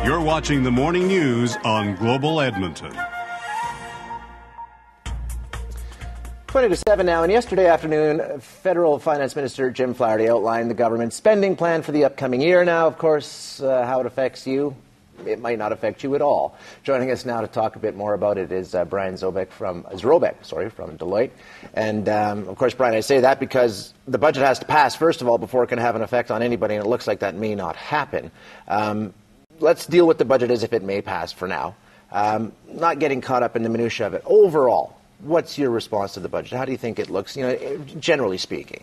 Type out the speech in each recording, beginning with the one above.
You're watching the morning news on Global Edmonton. 20 to 7 now, and yesterday afternoon, Federal Finance Minister Jim Flaherty outlined the government's spending plan for the upcoming year. Now, of course, how it affects you, it might not affect you at all. Joining us now to talk a bit more about it is Brian Zrobek from Deloitte. And, of course, Brian, I say that because the budget has to pass, first of all, before it can have an effect on anybody, and it looks like that may not happen. Let's deal with the budget as if it may pass for now. Not getting caught up in the minutiae of it. Overall, what's your response to the budget? How do you think it looks, generally speaking?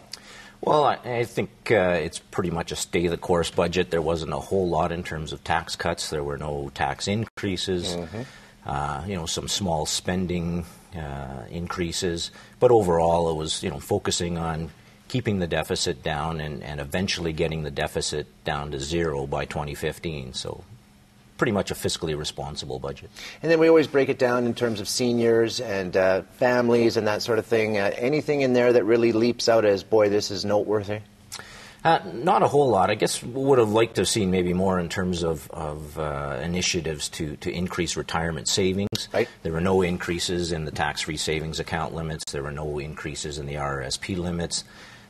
Well, I think it's pretty much a stay-the-course budget. There wasn't a whole lot in terms of tax cuts. There were no tax increases, some small spending increases. But overall, it was, focusing on keeping the deficit down and eventually getting the deficit down to zero by 2015. So pretty much a fiscally responsible budget. And then we always break it down in terms of seniors and families and that sort of thing. Anything in there that really leaps out as, boy, this is noteworthy? Not a whole lot. I guess would have liked to have seen maybe more in terms of initiatives to increase retirement savings. Right. There were no increases in the tax-free savings account limits. There were no increases in the RRSP limits.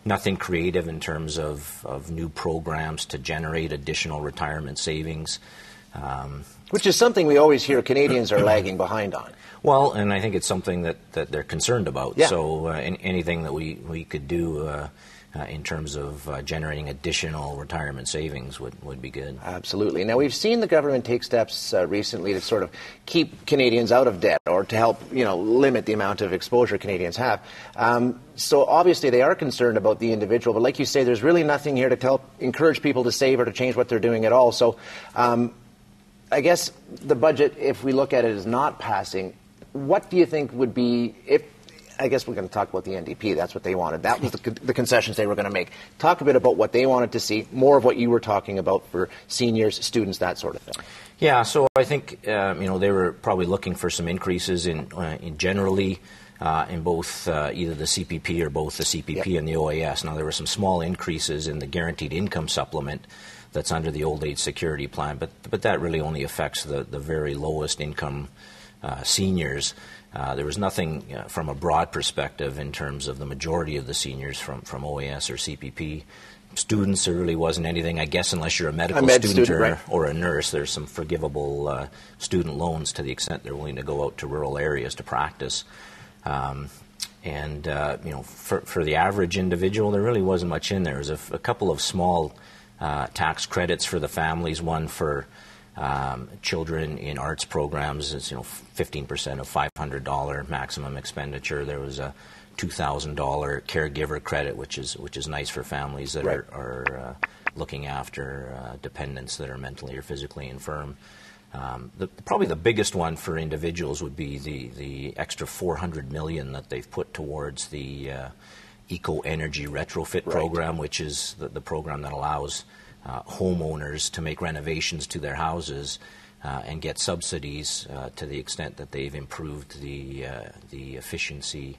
Nothing creative in terms of new programs to generate additional retirement savings. Which is something we always hear Canadians are lagging behind on. Well, and I think it's something that they're concerned about. Yeah. So anything that we could do in terms of generating additional retirement savings would be good. Absolutely. Now, we've seen the government take steps recently to sort of keep Canadians out of debt or to help, limit the amount of exposure Canadians have. So obviously they are concerned about the individual, but like you say, there's really nothing here to help encourage people to save or to change what they're doing at all. So I guess the budget, if we look at it as not passing, what do you think would be, I guess we're going to talk about the NDP. That's what they wanted. That was the concessions they were going to make. Talk a bit about what they wanted to see, more of what you were talking about for seniors, students, that sort of thing. Yeah, so I think, they were probably looking for some increases in generally in both either the CPP or both the CPP and the OAS. Now, there were some small increases in the guaranteed income supplement that's under the old age security plan, but that really only affects the very lowest income seniors. There was nothing from a broad perspective in terms of the majority of the seniors from OAS or CPP. Students, there really wasn't anything, I guess, unless you're a medical student or a nurse. There's some forgivable student loans to the extent they're willing to go out to rural areas to practice. For the average individual, there really wasn't much in there. There was a couple of small tax credits for the families, one for children in arts programs. It's 15% of $500 maximum expenditure. There was a $2,000 caregiver credit, which is nice for families that are looking after dependents that are mentally or physically infirm. Probably the biggest one for individuals would be the extra $400 million that they've put towards the eco-energy retrofit program, which is the program that allows homeowners to make renovations to their houses and get subsidies to the extent that they've improved the efficiency,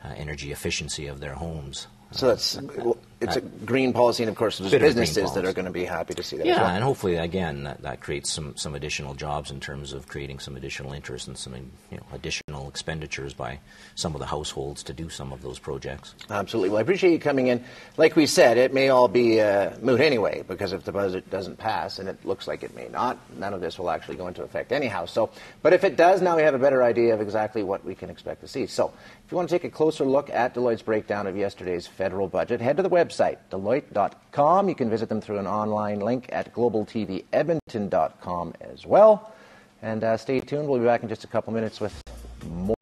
energy efficiency of their homes. So it's a green policy, and of course there's businesses that are going to be happy to see that. Yeah, as well. And hopefully again that creates some additional jobs in terms of creating some additional interest and some additional expenditures by some of the households to do some of those projects. Absolutely. Well, I appreciate you coming in. Like we said, it may all be moot anyway, because if the budget doesn't pass, and it looks like it may not, none of this will actually go into effect anyhow. So, but if it does, now we have a better idea of exactly what we can expect to see. So if you want to take a closer look at Deloitte's breakdown of yesterday's federal budget, head to the website, Deloitte.com. You can visit them through an online link at globaltvedmonton.com as well. And stay tuned. We'll be back in just a couple minutes with more.